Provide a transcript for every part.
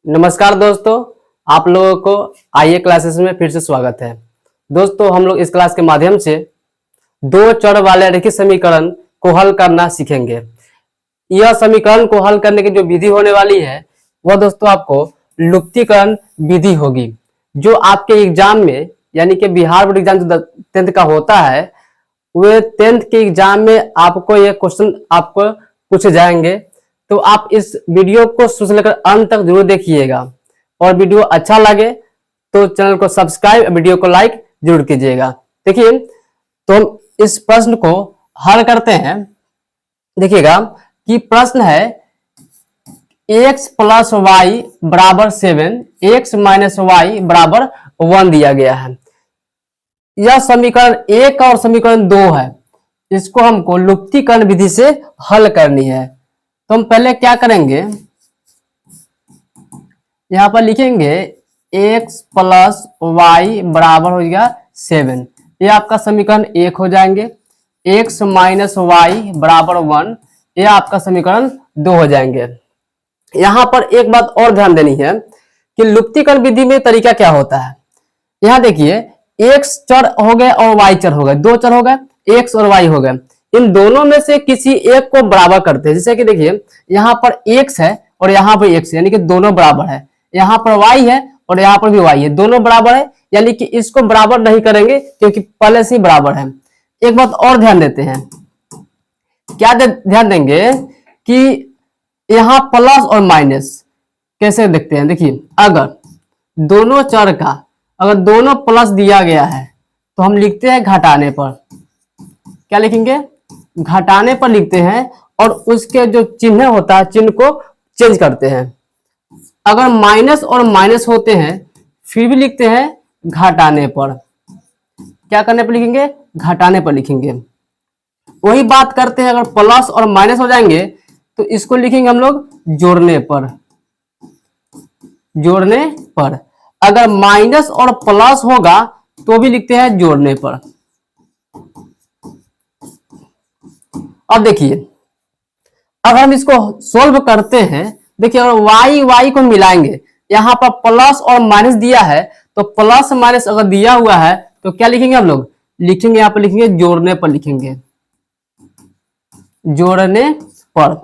नमस्कार दोस्तों, आप लोगों को आईए क्लासेस में फिर से स्वागत है। दोस्तों, हम लोग इस क्लास के माध्यम से दो चर वाले रैखिक समीकरण को हल करना सीखेंगे। यह समीकरण को हल करने की जो विधि होने वाली है वह दोस्तों आपको लुप्तीकरण विधि होगी, जो आपके एग्जाम में यानी कि बिहार बोर्ड एग्जाम जो 10th का होता है, वे 10th के एग्जाम में आपको ये क्वेश्चन आपको पूछे जाएंगे। तो आप इस वीडियो को शुरू से लेकर अंत तक जरूर देखिएगा, और वीडियो अच्छा लगे तो चैनल को सब्सक्राइब, वीडियो को लाइक जरूर कीजिएगा। देखिए, तो हम इस प्रश्न को हल करते हैं। देखिएगा कि प्रश्न है x प्लस वाई बराबर 7, x माइनस वाई बराबर 1 दिया गया है। यह समीकरण 1 और समीकरण 2 है। इसको हमको लुप्तीकरण विधि से हल करनी है। तो हम पहले क्या करेंगे, यहां पर लिखेंगे x प्लस वाई बराबर हो गया 7। ये आपका समीकरण 1 हो जाएंगे। x माइनस वाई बराबर 1, ये आपका समीकरण 2 हो जाएंगे। यहां पर एक बात और ध्यान देनी है कि लुप्तीकरण विधि में तरीका क्या होता है। यहां देखिए, x चर हो गए और y चर हो गए, दो चर हो गए, x और y हो गए। इन दोनों में से किसी एक को बराबर करते हैं। जैसे कि देखिए, यहाँ पर x है और यहाँ पर x है, यानी कि दोनों बराबर है। यहाँ पर y है और यहाँ पर भी y है, दोनों बराबर है, यानी कि इसको बराबर नहीं करेंगे क्योंकि पहले से ही बराबर है। एक बात और ध्यान देते हैं, क्या ध्यान देंगे कि यहाँ प्लस और माइनस कैसे देखते हैं। देखिए, अगर दोनों चर का अगर दोनों प्लस दिया गया है तो हम लिखते हैं घटाने पर। क्या लिखेंगे? घटाने पर लिखते हैं, और उसके जो चिन्ह होता है चिन्ह को चेंज करते हैं। अगर माइनस और माइनस होते हैं फिर भी लिखते हैं घटाने पर। क्या करने पर लिखेंगे? घटाने पर लिखेंगे। वही बात करते हैं, अगर प्लस और माइनस हो जाएंगे तो इसको लिखेंगे हम लोग जोड़ने पर। जोड़ने पर अगर माइनस और प्लस होगा तो भी लिखते हैं जोड़ने पर। अब देखिए, अब हम इसको सोल्व करते हैं। देखिए, अगर y को मिलाएंगे, यहां पर प्लस और माइनस दिया है, तो प्लस माइनस अगर दिया हुआ है तो क्या लिखेंगे हम लोग? लिखेंगे यहाँ पर लिखेंगे जोड़ने पर लिखेंगे। जोड़ने पर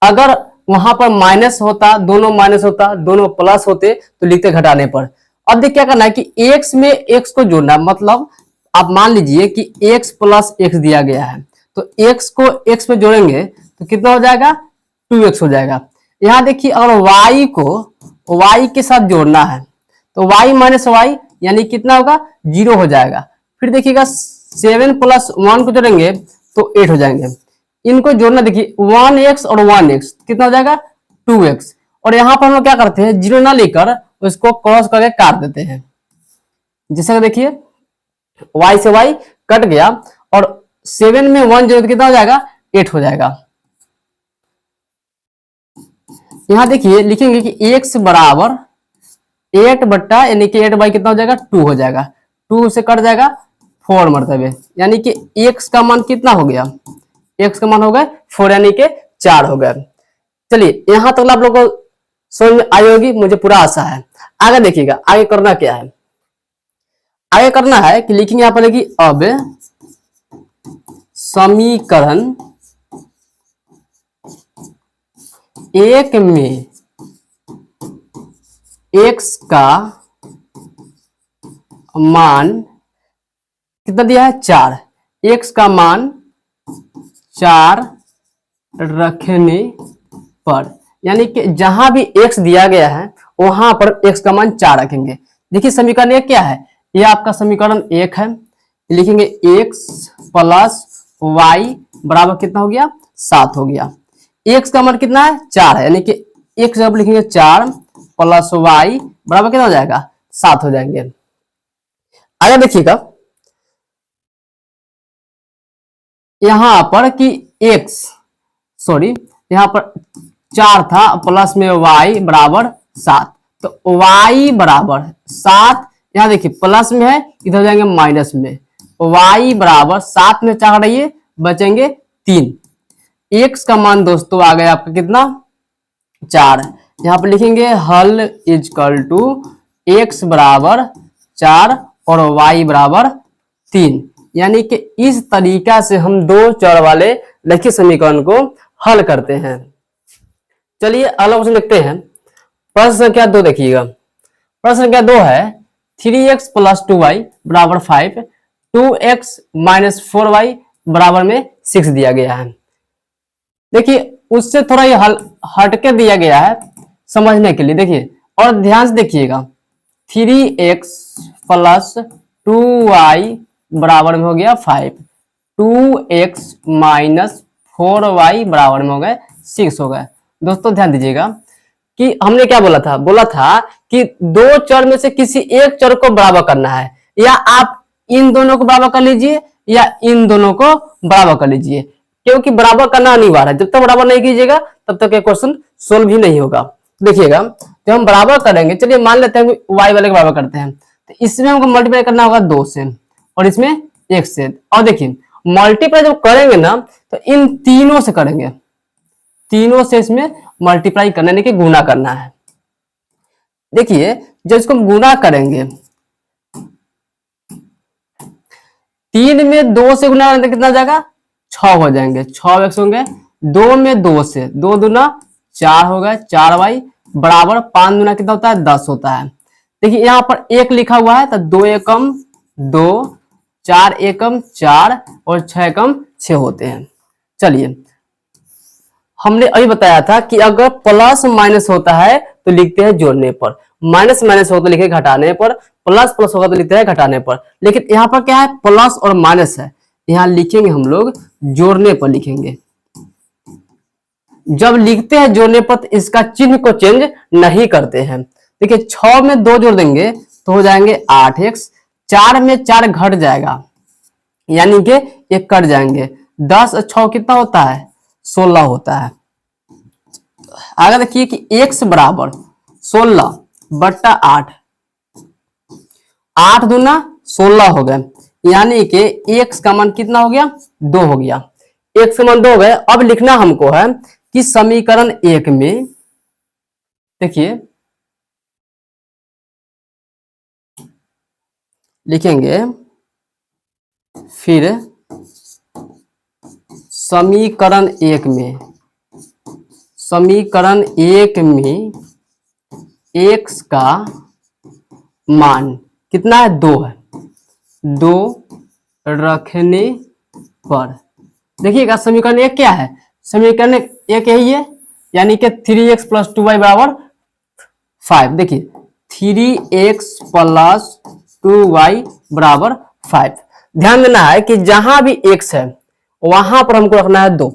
अगर वहां पर माइनस होता, दोनों माइनस होता, दोनों प्लस होते तो लिखते घटाने पर। अब देखिए क्या करना है कि x में x को जोड़ना, मतलब आप मान लीजिए कि x प्लस x दिया गया है, तो x को x में जोड़ेंगे तो कितना हो जाएगा? 2x हो जाएगा। यहां देखिए, अगर y को y के साथ जोड़ना है तो y माइनस वाई यानी कितना होगा? 0 हो जाएगा। फिर देखिएगा 7 प्लस 1 को जोड़ेंगे तो 8 हो जाएंगे। इनको जोड़ना, देखिए 1x और 1x कितना हो जाएगा? 2x। और यहाँ पर हम लोग क्या करते हैं, 0 ना लेकर उसको क्रॉस करके काट देते हैं। जैसे देखिए, y से y कट गया और 7 में 1 जोड़ तो कितना हो जाएगा? 8 हो जाएगा। यहां देखिए लिखेंगे कि x बराबर 8 बट्टा यानी कि 8 बाई कितना हो जाएगा? 2 हो जाएगा। 2 से कट जाएगा 4 मरतबे, यानी कि x का मान कितना हो गया? x का मान हो गया 4, यानी कि 4 हो गया। चलिए, यहां तक आप लोगों को समझ में आई होगी, मुझे पूरा आशा है। आगे देखिएगा, आगे करना क्या है। आगे करना है कि लिखेंगे यहाँ पर कि अब समीकरण 1 में x का मान कितना दिया है? 4। x का मान 4 रखने पर, यानी कि जहां भी x दिया गया है वहां पर x का मान 4 रखेंगे। देखिए, समीकरण 1 क्या है? यह आपका समीकरण 1 है। लिखेंगे x प्लस वाई बराबर कितना हो गया? 7 हो गया। x का मान कितना है? 4 है, यानी कि x जब लिखेंगे 4 प्लस वाई बराबर कितना हो जाएगा? 7 हो जाएंगे। आगे देखिएगा, यहां पर कि यहां पर 4 था, प्लस में y बराबर 7, तो y बराबर 7। यहां देखिए प्लस में है, इधर हो जाएंगे माइनस में। y बराबर 7 में 4 रहिए, बचेंगे 3। x का मान दोस्तों आ गया आपका कितना? 4। यहाँ पर लिखेंगे हल इजकल टू x बराबर 4 और y बराबर 3। यानी कि इस तरीका से हम दो चर वाले रैखिक समीकरण को हल करते हैं। चलिए अगला क्वेश्चन देखते हैं। प्रश्न संख्या 2 देखिएगा। प्रश्न संख्या 2 है 3x + 2y बराबर 5, 2x - 4y बराबर में 6 दिया गया है। देखिए उससे थोड़ा ये हटके दिया गया है समझने के लिए। देखिए और ध्यान से देखिएगा, 3x + 2y बराबर में हो गया 5, 2x - 4y बराबर में हो गए 6 हो गए। दोस्तों ध्यान दीजिएगा कि हमने क्या बोला था, कि दो चर में से किसी एक चर को बराबर करना है, या आप इन दोनों को बराबर कर लीजिए या इन दोनों को बराबर कर लीजिए, क्योंकि बराबर करना अनिवार्य है। जब तक बराबर नहीं कीजिएगा तब तक ये क्वेश्चन सोल्व ही नहीं होगा। देखिएगा जब हम बराबर करेंगे, चलिए मान लेते हैं y वाले के बराबर करते हैं, तो इसमें हमको मल्टीप्लाई करना होगा 2 से और इसमें 1 से। और देखिए मल्टीप्लाई जब करेंगे ना तो इन तीनों से करेंगे, तीनों से इसमें मल्टीप्लाई करना यानी कि गुणा करना है। देखिए जब इसको हम गुणा करेंगे, 3 में 2 से गुणा करेंगे कितना हो जाएगा, 6 हो जाएंगे, 6 x होंगे। 2 में 2 से, 2 दूना 4 हो गए, 4y बराबर 5 दूना कितना होता है, 10 होता है। देखिए यहाँ पर 1 लिखा हुआ है तो 2 एकम 2, 4 एकम 4 और 6 एकम 6 होते हैं। चलिए हमने अभी बताया था कि अगर प्लस माइनस होता है तो लिखते हैं जोड़ने पर, माइनस माइनस हो तो लिखे घटाने पर, प्लस प्लस होगा तो लिखते हैं घटाने पर। लेकिन यहाँ पर क्या है, प्लस और माइनस है, यहाँ लिखेंगे हम लोग जोड़ने पर लिखेंगे। जब लिखते हैं जोड़ने पर तो इसका चिन्ह को चेंज नहीं करते हैं। देखिए 6 में 2 जोड़ देंगे तो हो जाएंगे 8x, 4 में 4 घट जाएगा यानी कि 1 कट जाएंगे, 10 और 6 कितना होता है, 16 होता है। आगे देखिए कि x बराबर 16/8, 8 दूना 16 हो गए, यानी कि x का मान कितना हो गया, 2 हो गया। x का मान 2 हो गए। अब लिखना हमको है कि समीकरण 1 में, देखिए लिखेंगे फिर समीकरण 1 में, समीकरण 1 में x का मान कितना है, 2 है, 2 रखने पर। देखिएगा समीकरण 1 क्या है, समीकरण 1 यही है, यानी कि 3x + 2y बराबर 5। देखिए 3x + 2y बराबर 5। ध्यान देना है कि जहां भी x है वहां पर हमको रखना है 2।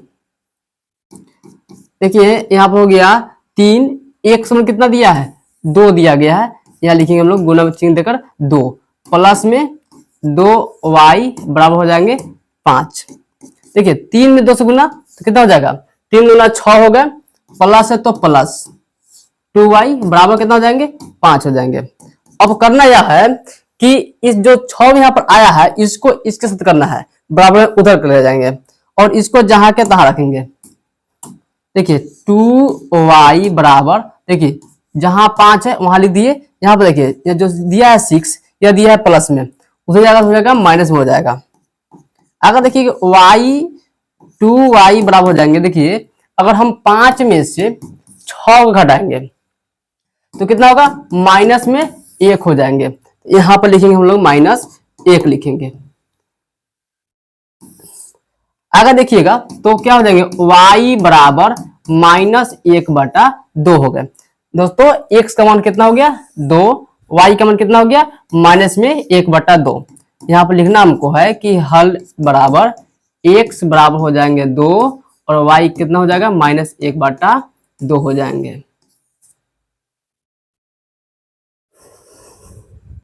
देखिए यहाँ पर हो गया 3, x में कितना दिया है, 2 दिया गया है, यहाँ लिखेंगे हम लोग गुना चिन्ह देकर 2, प्लस में 2y बराबर हो जाएंगे 5। देखिए 3 में 2 से गुना तो कितना हो जाएगा, 3 दूना 6 हो गए, प्लस है तो प्लस 2y बराबर कितना हो जाएंगे, 5 हो जाएंगे। अब करना यह है कि इस जो 6 यहाँ पर आया है इसको इसके साथ करना है, बराबर उधर कर ले जाएंगे और इसको जहां के तहां रखेंगे। देखिए 2y बराबर, देखिए जहां 5 है वहां लिख दिए, यहाँ पर देखिए ये जो दिया है 6, यह दिया है प्लस में, उधर जाकर हो जाएगा माइनस में हो जाएगा। अगर देखिए y 2y बराबर हो जाएंगे, देखिए अगर हम 5 में से 6 घटाएंगे तो कितना होगा, माइनस में 1 हो जाएंगे। यहाँ पर लिखेंगे हम लोग -1 लिखेंगे। अगर देखिएगा तो क्या हो जाएंगे, y बराबर -1/2 हो गए। दोस्तों x का मान कितना हो गया, 2, y का मान कितना हो गया, -1/2। यहाँ पर लिखना हमको है कि हल बराबर x बराबर हो जाएंगे 2 और y कितना हो जाएगा, -1/2 हो जाएंगे।